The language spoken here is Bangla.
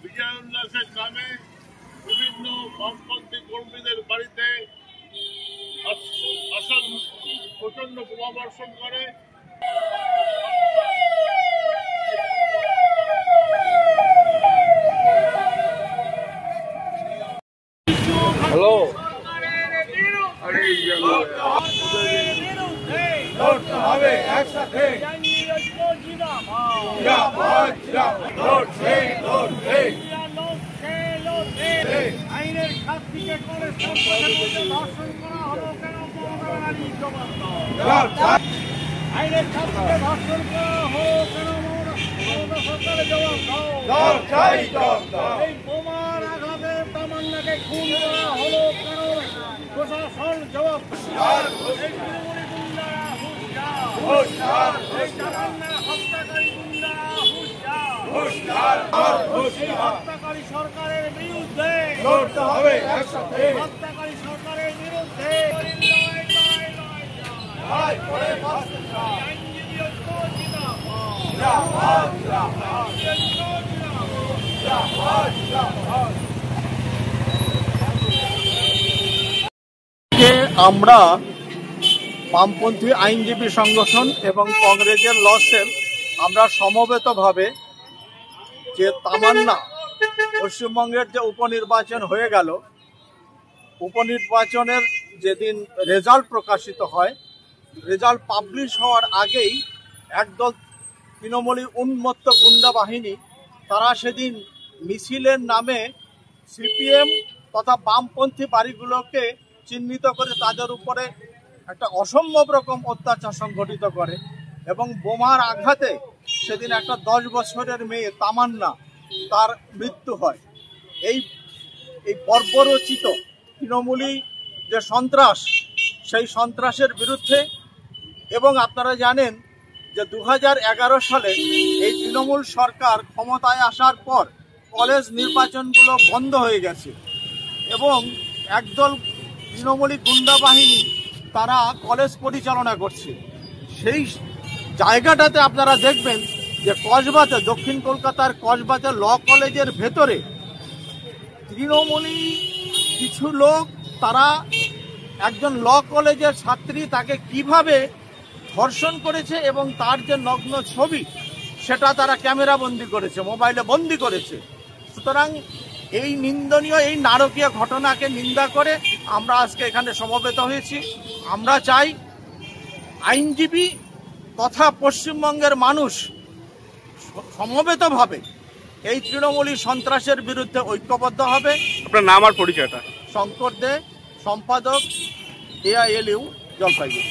বিজয় উল্লাসের নামে বিভিন্ন বামপন্থী কর্মীদের বাড়িতে প্রচন্ড বোমাবর্ষণ করে। হ্যালো, লড়তে হবে একসাথে, আইনের খাতিরে করে ধর্ষণ করা হলো কেন? আইনের খাতিরে ধর্ষণ করা হলো কেন? সরকারের জবাব দাও। এই বোমার আঘাতে তামান্নাকে খুন করা হলো কেন? প্রশাসন জবাব। হত্যাকারী সরকারের বিরুদ্ধে লড়তে হবে একসাথে, হত্যাকারী সরকারের বিরুদ্ধে আমরা বামপন্থী আইনজীবী সংগঠন এবং কংগ্রেসের ল সেল আমরা সমবেতভাবে যে তামান্না পশ্চিমবঙ্গের যে উপনির্বাচন হয়ে গেল, উপনির্বাচনের যেদিন রেজাল্ট প্রকাশিত হয়, রেজাল্ট পাবলিশ হওয়ার আগেই একদল তৃণমূলী উন্মত্ত গুন্ডা বাহিনী তারা সেদিন মিছিলের নামে সিপিএম তথা বামপন্থী বাড়িগুলোকে চিহ্নিত করে তাদের উপরে একটা অসম্ভব রকম অত্যাচার সংঘটিত করে এবং বোমার আঘাতে সেদিন একটা 10 বছরের মেয়ে তামান্না তার মৃত্যু হয়। এই বর্বরচিত তৃণমূলী যে সন্ত্রাস, সেই সন্ত্রাসের বিরুদ্ধে এবং আপনারা জানেন যে 2011 সালে এই তৃণমূল সরকার ক্ষমতায় আসার পর কলেজ নির্বাচনগুলো বন্ধ হয়ে গেছে এবং একদল তৃণমূলী গুন্ডা বাহিনী তারা কলেজ পরিচালনা করছে। সেই জায়গাটাতে আপনারা দেখবেন যে কসবাতে, দক্ষিণ কলকাতার কসবাতে ল কলেজের ভেতরে তৃণমূলী কিছু লোক তারা একজন ল কলেজের ছাত্রী তাকে কিভাবে ধর্ষণ করেছে এবং তার যে নগ্ন ছবি সেটা তারা ক্যামেরা বন্দি করেছে, মোবাইলে বন্দি করেছে। সুতরাং এই নিন্দনীয়, এই নারকীয় ঘটনাকে নিন্দা করে আমরা আজকে এখানে সমবেত হয়েছি। আমরা চাই আইনজীবী তথা পশ্চিমবঙ্গের মানুষ সমবেতভাবে এই তৃণমূলী সন্ত্রাসের বিরুদ্ধে ঐক্যবদ্ধ হবে। আপনার নাম আর পরিচয়টা? শঙ্কর দে, সম্পাদক, AILU, জলপাইগুড়ি।